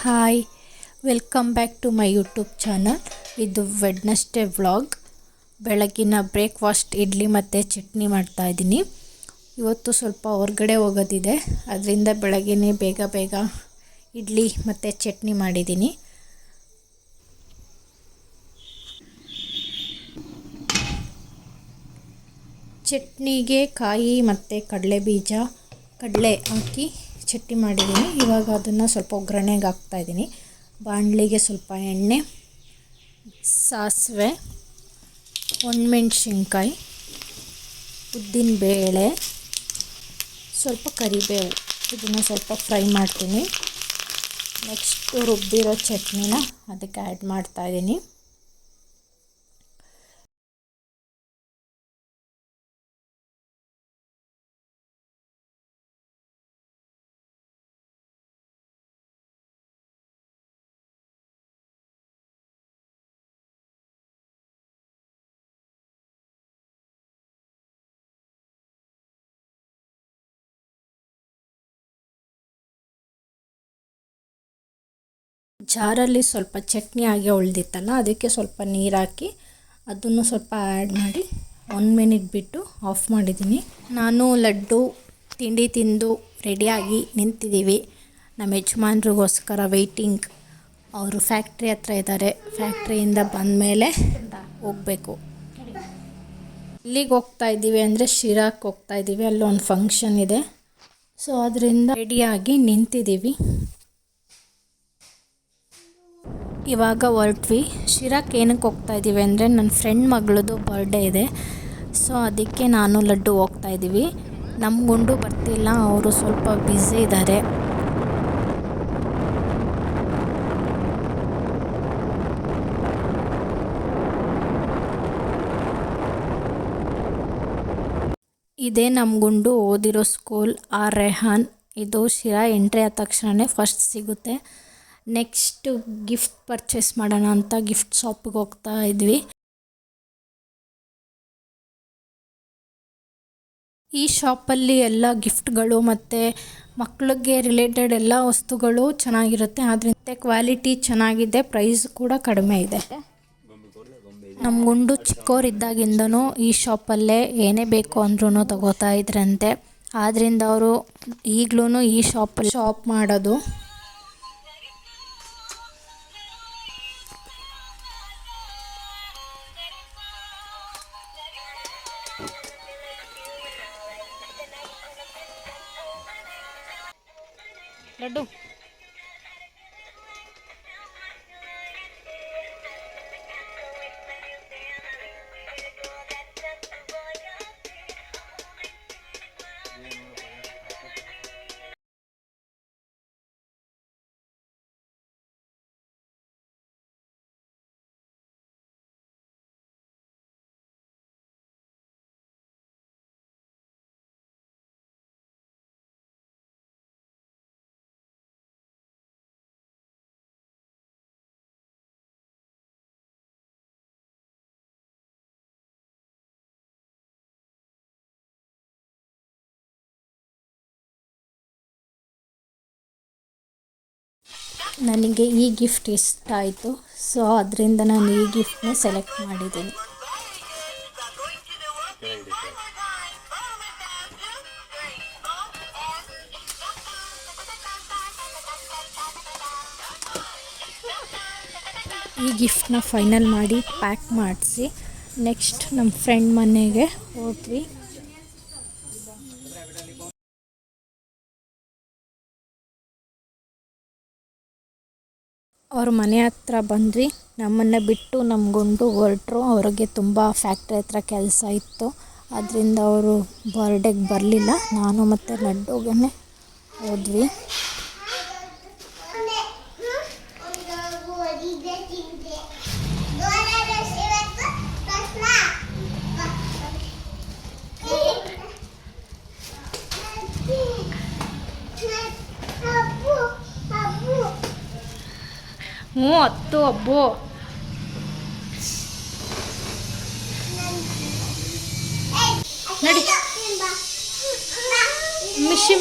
Hi, welcome back to my YouTube channel. ಇದು Wednesday vlog. ಬೆಳಗಿನ breakfast idli ಮತ್ತು ಚಟ್ನಿ ಮಾಡ್ತಾಯಿದ್ದೀನಿ. ಇವತ್ತು ಸ್ವಲ್ಪ ಹೊರಗಡೆ ಹೋಗೋದಿದೆ, ಅದರಿಂದ ಬೆಳಗ್ಗೆ ಬೇಗ ಇಡ್ಲಿ ಮತ್ತು ಚಟ್ನಿ ಮಾಡಿದ್ದೀನಿ. ಚಟ್ನಿಗೆ ಕಾಯಿ ಮತ್ತು ಕಡಲೆ ಹಾಕಿ ಚಟ್ನಿ ಮಾಡಿದ್ದೀನಿ. ಇವಾಗ ಅದನ್ನು ಸ್ವಲ್ಪ ಒಗ್ಗರಣೆಗೆ ಹಾಕ್ತಾಯಿದ್ದೀನಿ. ಬಾಣಲಿಗೆ ಸ್ವಲ್ಪ ಎಣ್ಣೆ, ಸಾಸಿವೆ, ಒಣಮೆಣ್ಸಿನ್ಕಾಯಿ, ಉದ್ದಿನಬೇಳೆ, ಸ್ವಲ್ಪ ಕರಿಬೇವು, ಇದನ್ನು ಸ್ವಲ್ಪ ಫ್ರೈ ಮಾಡ್ತೀನಿ. ನೆಕ್ಸ್ಟು ರುಬ್ಬಿರೋ ಚಟ್ನಿನ ಅದಕ್ಕೆ ಆ್ಯಡ್ ಮಾಡ್ತಾಯಿದ್ದೀನಿ. ಜಾರಲ್ಲಿ ಸ್ವಲ್ಪ ಚಟ್ನಿ ಆಗಿ ಉಳಿದಿತ್ತಲ್ಲ, ಅದಕ್ಕೆ ಸ್ವಲ್ಪ ನೀರು ಹಾಕಿ ಅದನ್ನು ಸ್ವಲ್ಪ ಆ್ಯಡ್ ಮಾಡಿ 1 ಮಿನಿಟ್ ಬಿಟ್ಟು ಆಫ್ ಮಾಡಿದ್ದೀನಿ. ನಾನು ಲಡ್ಡು ತಿಂಡಿ ತಿಂದು ರೆಡಿಯಾಗಿ ನಿಂತಿದ್ದೀವಿ. ನಮ್ಮ ಯಜಮಾನ್ರಿಗೋಸ್ಕರ ವೆಯ್ಟಿಂಗ್. ಅವರು ಫ್ಯಾಕ್ಟ್ರಿ ಹತ್ರ ಇದ್ದಾರೆ. ಫ್ಯಾಕ್ಟ್ರಿಯಿಂದ ಬಂದ ಮೇಲೆ ಹೋಗಬೇಕು. ಇಲ್ಲಿಗೆ ಹೋಗ್ತಾ ಇದ್ದೀವಿ ಅಂದರೆ ಶಿರಾಕ್ಕೆ ಹೋಗ್ತಾ ಇದ್ದೀವಿ. ಅಲ್ಲೊಂದು ಫಂಕ್ಷನ್ ಇದೆ, ಸೊ ಅದರಿಂದ ರೆಡಿಯಾಗಿ ನಿಂತಿದ್ದೀವಿ. ಇವಾಗ ಹೊರಟ್ವಿ. ಶಿರಾಕ್ಕೆ ಏನಕ್ಕೆ ಹೋಗ್ತಾ ಇದ್ದೀವಿ ಅಂದರೆ ನನ್ನ ಫ್ರೆಂಡ್ ಮಗಳದು ಬರ್ಡೇ ಇದೆ, ಸೊ ಅದಕ್ಕೆ ನಾನು ಲಡ್ಡು ಹೋಗ್ತಾ ಇದ್ದೀವಿ. ನಮ್ಮ ಗುಂಡು ಬರ್ತಿಲ್ಲ, ಅವರು ಸ್ವಲ್ಪ ಬ್ಯುಸಿ ಇದ್ದಾರೆ. ಇದೇ ನಮ್ಮ ಗುಂಡು ಓದಿರೋ ಸ್ಕೂಲ್ ಆರ್ ರೆಹಾನ್. ಇದು ಶಿರಾ ಎಂಟ್ರಿ ಆದ ತಕ್ಷಣವೇ ಫಸ್ಟ್ ಸಿಗುತ್ತೆ. ನೆಕ್ಸ್ಟು ಗಿಫ್ಟ್ ಪರ್ಚೇಸ್ ಮಾಡೋಣ ಅಂತ ಗಿಫ್ಟ್ ಶಾಪಿಗೆ ಹೋಗ್ತಾ ಇದ್ವಿ. ಈ ಶಾಪಲ್ಲಿ ಎಲ್ಲ ಗಿಫ್ಟ್ಗಳು ಮತ್ತು ಮಕ್ಕಳಿಗೆ ರಿಲೇಟೆಡ್ ಎಲ್ಲ ವಸ್ತುಗಳು ಚೆನ್ನಾಗಿರುತ್ತೆ. ಅದರಿಂದ ಕ್ವಾಲಿಟಿ ಚೆನ್ನಾಗಿದೆ, ಪ್ರೈಸ್ ಕೂಡ ಕಡಿಮೆ ಇದೆ. ನಮ್ಮ ಗುಂಡು ಚಿಕ್ಕವರಿದ್ದಾಗಿಂದನೂ ಈ ಶಾಪಲ್ಲೇ ಏನೇ ಬೇಕು ಅಂದ್ರೂ ತಗೋತಾ ಇದ್ರಂತೆ. ಆದ್ದರಿಂದ ಅವರು ಈಗಲೂ ಈ ಶಾಪ್ ಮಾಡೋದು. ಲಡ್ಡು ನನಗೆ ಈ ಗಿಫ್ಟ್ ಇಷ್ಟ ಆಯಿತು, ಸೊ ಅದರಿಂದ ನಾನು ಈ ಗಿಫ್ಟ್ನ ಸೆಲೆಕ್ಟ್ ಮಾಡಿದ್ದೀನಿ. ಈ ಗಿಫ್ಟ್ನ ಫೈನಲ್ ಮಾಡಿ ಪ್ಯಾಕ್ ಮಾಡಿಸಿ ನೆಕ್ಸ್ಟ್ ನಮ್ಮ ಫ್ರೆಂಡ್ ಮನೆಗೆ ಹೋದ್ವಿ. ಅವ್ರ ಮನೆ ಹತ್ರ ಬಂದ್ವಿ. ನಮ್ಮನ್ನು ಬಿಟ್ಟು ನಮ್ಮ ಗುಂಡು ಹೊರಟರು. ಅವ್ರಿಗೆ ತುಂಬ ಫ್ಯಾಕ್ಟ್ರಿ ಹತ್ರ ಕೆಲಸ ಇತ್ತು, ಅದರಿಂದ ಅವರು ಬರ್ಡೇಗೆ ಬರಲಿಲ್ಲ. ನಾನು ಮತ್ತು ಲಡ್ಡುಗೆ ಹೋದ್ವಿ. ಹತ್ತು ಹಬ್ಬು ನಡಿ,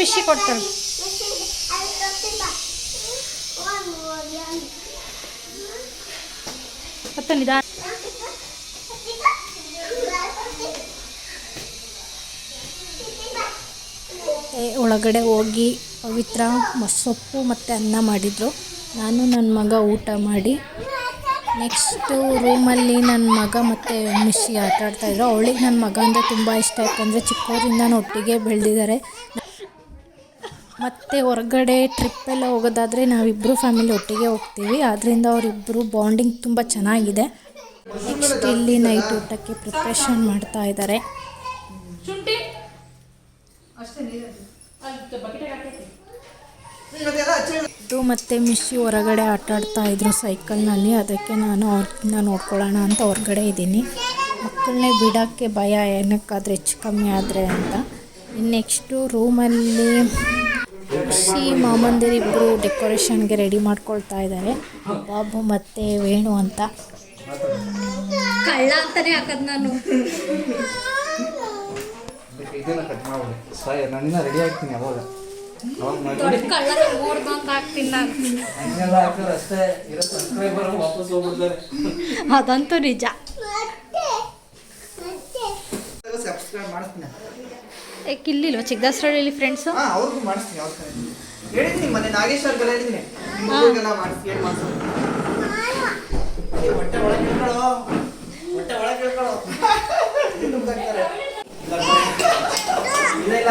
ಮಿಶಿ ಕೊಡ್ತಾಳೆ. ನಿಧಾನ. ಒಳಗಡೆ ಹೋಗಿ ಪವಿತ್ರ ಸೊಪ್ಪು ಮತ್ತು ಅನ್ನ ಮಾಡಿದರು. ನಾನು ನನ್ನ ಮಗ ಊಟ ಮಾಡಿ ನೆಕ್ಸ್ಟು ರೂಮಲ್ಲಿ ನನ್ನ ಮಗ ಮತ್ತು ಮಿಶಿ ಆಟ ಆಡ್ತಾಯಿದ್ರು. ಅವಳಿಗೆ ನನ್ನ ಮಗ ಅಂದರೆ ತುಂಬ ಇಷ್ಟ, ಯಾಕಂದರೆ ಚಿಕ್ಕವರಿಂದ ಒಟ್ಟಿಗೆ ಬೆಳೆದಿದ್ದಾರೆ. ಮತ್ತು ಹೊರಗಡೆ ಟ್ರಿಪ್ಪೆಲ್ಲ ಹೋಗೋದಾದರೆ ನಾವಿಬ್ಬರು ಫ್ಯಾಮಿಲಿ ಒಟ್ಟಿಗೆ ಹೋಗ್ತೀವಿ. ಆದ್ದರಿಂದ ಅವರಿಬ್ಬರು ಬಾಂಡಿಂಗ್ ತುಂಬ ಚೆನ್ನಾಗಿದೆ. ನೆಕ್ಸ್ಟ್ ಇಲ್ಲಿ ನೈಟ್ ಊಟಕ್ಕೆ ಪ್ರಿಪ್ರೇಷನ್ ಮಾಡ್ತಾ ಇದ್ದಾರೆ. ಮತ್ತು ಮಿಶಿ ಹೊರಗಡೆ ಆಟ ಆಡ್ತಾ ಇದ್ರು ಸೈಕಲ್ನಲ್ಲಿ. ಅದಕ್ಕೆ ನಾನು ಅವ್ರನ್ನ ನೋಡ್ಕೊಳ್ಳೋಣ ಅಂತ ಹೊರಗಡೆ ಇದ್ದೀನಿ. ಮಕ್ಕಳನ್ನೇ ಬಿಡೋಕ್ಕೆ ಭಯ, ಏನಕ್ಕಾದರೆ ಹೆಚ್ಚು ಕಮ್ಮಿ ಆದರೆ ಅಂತ. ನೆಕ್ಸ್ಟು ರೂಮಲ್ಲಿ ಮಿಶಿ ಮಾಮಂದಿರಿಬ್ಬರು ಡೆಕೋರೇಷನ್ಗೆ ರೆಡಿ ಮಾಡ್ಕೊಳ್ತಾ ಇದ್ದಾರೆ. ಬಾಬು ಮತ್ತು ವೇಣು ಅಂತ. ಕಳ್ಳ ಅಂತಾನೆ ಹಾಕೋದು ನಾನು. ಇದನ್ನ ಕಟ್ ಮಾಡ್ಬಿಡಿ ನಾನಿನ್ನ ರೆಡಿ ಆಗ್ತೀನಿ. ಅವಾಗ ಅದಂತೂ ನಿಜ. ಕಿಲ್ಲಿಲ್ವ ಚಿಕ್ಕದಾಸ್ರಳ್ಳಿ ಫ್ರೆಂಡ್ಸು? ಅವ್ರಿಗೂ ಮಾಡಿಸ್ತೀನಿ. ಅವ್ರ ಹೇಳಿದ್ದೀನಿ ಮೊನ್ನೆ ನಾಗೇಶ್ ಅವ್ರಿಗೆಲ್ಲ ಹೇಳಿದ್ದೀನಿ. ಹೊಟ್ಟೆ ಒಳಗೆ ಕೇಳ್ಕೊಳ್ಳೋ, ಹೊಟ್ಟೆ ಒಳಗೆ ಕೇಳ್ಕೊಳ್ಳೋ. ಇಲ್ಲ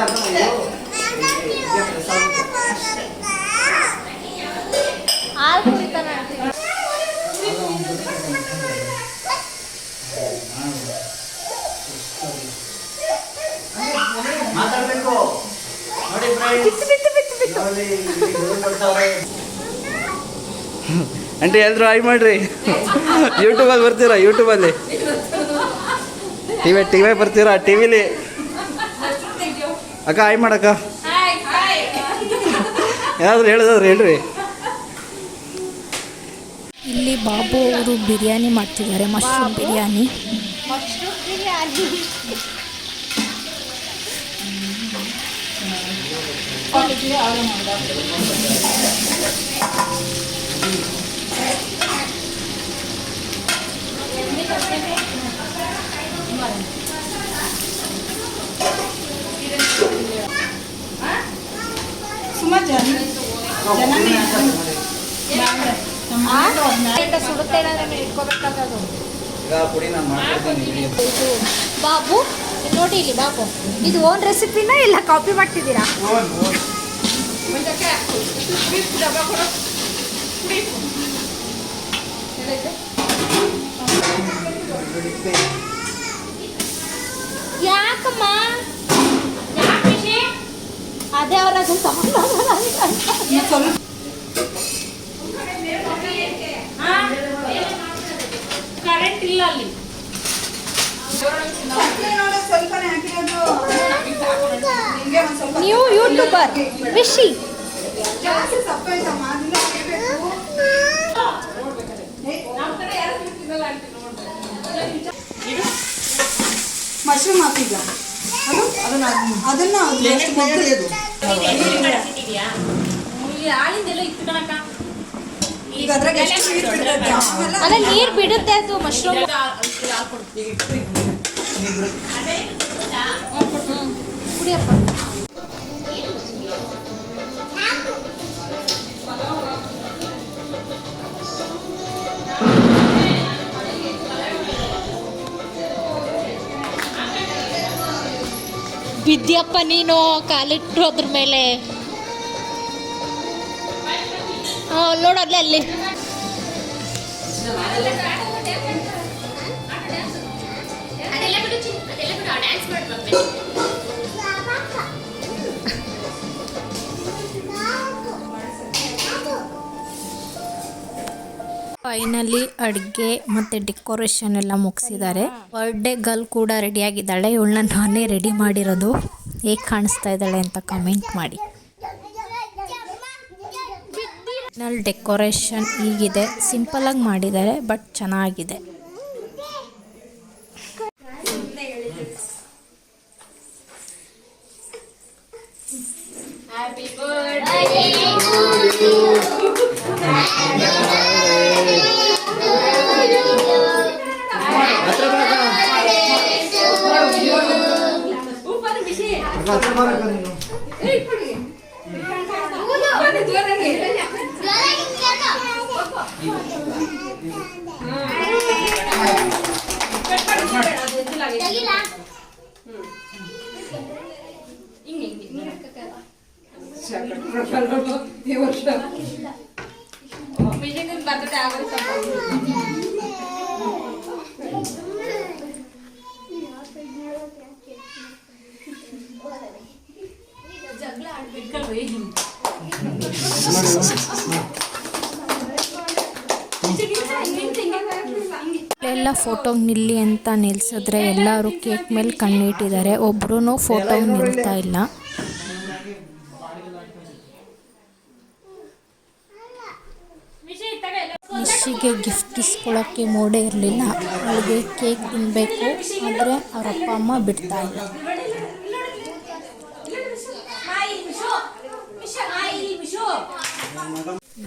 ಹಾಲು ಕುಡಿತಾನೆ. ಮಾತಾಡ್ಬೇಕು ನೋಡಿ. ಆಂಟಿ ಎಲ್ರು ಹಾಯ್ ಮಾಡ್ರಿ. ಯೂಟ್ಯೂಬಲ್ಲಿ ಬರ್ತೀರಾ? ಯೂಟ್ಯೂಬಲ್ಲಿ ಟಿವಿ ಬರ್ತೀರಾ? ಟಿವಿಲಿ ಅಕ್ಕ ಹಾಯ್ ಮಾಡಕ್ಕ. ಏನಾದರೂ ಹೇಳಿದ್ರೆ ಹೇಳ್ರಿ. ಇಲ್ಲಿ ಬಾಬು ಅವರು ಬಿರಿಯಾನಿ ಮಾಡ್ತಿದ್ದಾರೆ, ಮಶ್ರೂಮ್ ಬಿರಿಯಾನಿ. ಬಾಬು ನೋಡಿ ಇಲ್ಲಿ ಬಾಬು, ಇದು ಓನ್ ರೆಸಿಪಿನ ಇಲ್ಲ ಕಾಪಿ ಮಾಡ್ತಿದ್ದೀರಾ? ಯಾಕಮ್ಮ ಅದೇ ಅವ್ರ ಕರೆಂಟ್ ಇಲ್ಲ ಅಲ್ಲಿ. ನೀವು ಯೂಟ್ಯೂಬರ್ ರಿಷಿ ಮಶ್ರೂಮ್ ಹಾಕಿದ್ದ ಅದನ್ನ ಈಗ ಅದ್ರಾಗ ನೀರು ಬಿಡುತ್ತೆ ಅದು ಮಶ್ರೂಮ್. ಕುಡಿಯಪ್ಪ. ಬಿದ್ಯಪ್ಪ ನೀನು ಕಾಲಿಟ್ರು ಅದ್ರ ಮೇಲೆ. ನೋಡೋದ್ಲೆ ಅಲ್ಲಿ ಫೈನಲಿ ಅಡುಗೆ ಮತ್ತು ಡೆಕೋರೇಷನ್ ಎಲ್ಲ ಮುಗಿಸಿದ್ದಾರೆ. ಬರ್ಡೇ ಗರ್ಲ್ ಕೂಡ ರೆಡಿಯಾಗಿದ್ದಾಳೆ. ಇವಳನ್ನ ನಾನೇ ರೆಡಿ ಮಾಡಿರೋದು. ಹೇಗೆ ಕಾಣಿಸ್ತಾ ಇದ್ದಾಳೆ ಅಂತ ಕಮೆಂಟ್ ಮಾಡಿ. ಫೈನಲ್ ಡೆಕೋರೇಷನ್ ಹೀಗಿದೆ. ಸಿಂಪಲಾಗಿ ಮಾಡಿದ್ದಾರೆ, ಬಟ್ ಚೆನ್ನಾಗಿದೆ. Happy birthday to you. ಎಲ್ಲ ಫೋಟೋಗೆ ನಿಲ್ಲಿ ಅಂತ ನಿಲ್ಸಿದ್ರೆ ಎಲ್ಲರೂ ಕೇಕ್ ಮೇಲೆ ಕಣ್ಣಿಟ್ಟಿದ್ದಾರೆ, ಒಬ್ರು ಫೋಟೋಗೆ ನಿಲ್ತಾ ಇಲ್ಲ. ನಿಶ್ಚಿಗೆ ಗಿಫ್ಟ್ ಇಸ್ಕೊಳ್ಳೋಕ್ಕೆ ಮೂಡೇ ಇರಲಿಲ್ಲ. ಅವಳಿಗೆ ಕೇಕ್ ತಿನ್ನಬೇಕು, ಆದರೆ ಅವ್ರ ಅಪ್ಪ ಅಮ್ಮ ಬಿಡ್ತಾ ಇಲ್ಲ.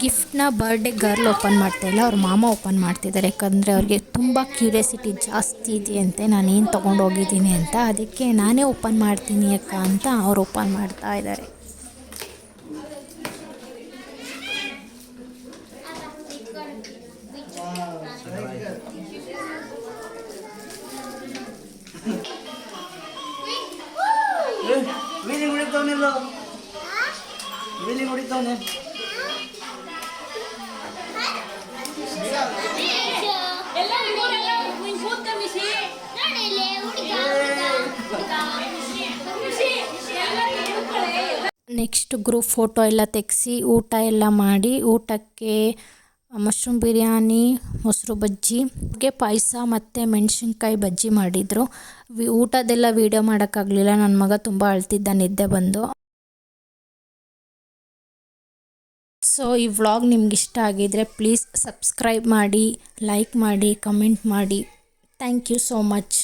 ಗಿಫ್ಟ್ನ ಬರ್ಡೇ ಗರ್ಲ್ ಓಪನ್ ಮಾಡ್ತಾಯಿಲ್ಲ, ಅವ್ರ ಮಾಮ ಓಪನ್ ಮಾಡ್ತಿದ್ದಾರೆ. ಯಾಕಂದರೆ ಅವ್ರಿಗೆ ತುಂಬ ಕ್ಯೂರಿಯಾಸಿಟಿ ಜಾಸ್ತಿ ಇದೆಯಂತೆ ನಾನೇನು ತೊಗೊಂಡು ಹೋಗಿದ್ದೀನಿ ಅಂತ. ಅದಕ್ಕೆ ನಾನೇ ಓಪನ್ ಮಾಡ್ತೀನಿ ಅಕ್ಕ ಅಂತ ಅವ್ರು ಓಪನ್ ಮಾಡ್ತಾ ಇದ್ದಾರೆ. ನೆಕ್ಸ್ಟ್ ಗ್ರೂಪ್ ಫೋಟೋ ಎಲ್ಲ ತೆಗೆಸಿ ಊಟ ಎಲ್ಲ ಮಾಡಿ, ಊಟಕ್ಕೆ ಮಶ್ರೂಮ್ ಬಿರಿಯಾನಿ, ಮೊಸರು ಬಜ್ಜಿ, ಪಾಯಸ ಮತ್ತು ಮೆಣಸಿನ್ಕಾಯಿ ಬಜ್ಜಿ ಮಾಡಿದರು. ಊಟದೆಲ್ಲ ವೀಡಿಯೋ ಮಾಡೋಕ್ಕಾಗಲಿಲ್ಲ, ನನ್ನ ಮಗ ತುಂಬ ಅಳ್ತಿದ್ದ ನಿದ್ದೆ ಬಂದು. ಸೊ ಈ ವ್ಲಾಗ್ ನಿಮ್ಗೆ ಇಷ್ಟ ಆಗಿದರೆ ಪ್ಲೀಸ್ ಸಬ್ಸ್ಕ್ರೈಬ್ ಮಾಡಿ, ಲೈಕ್ ಮಾಡಿ, ಕಮೆಂಟ್ ಮಾಡಿ. Thank you so much.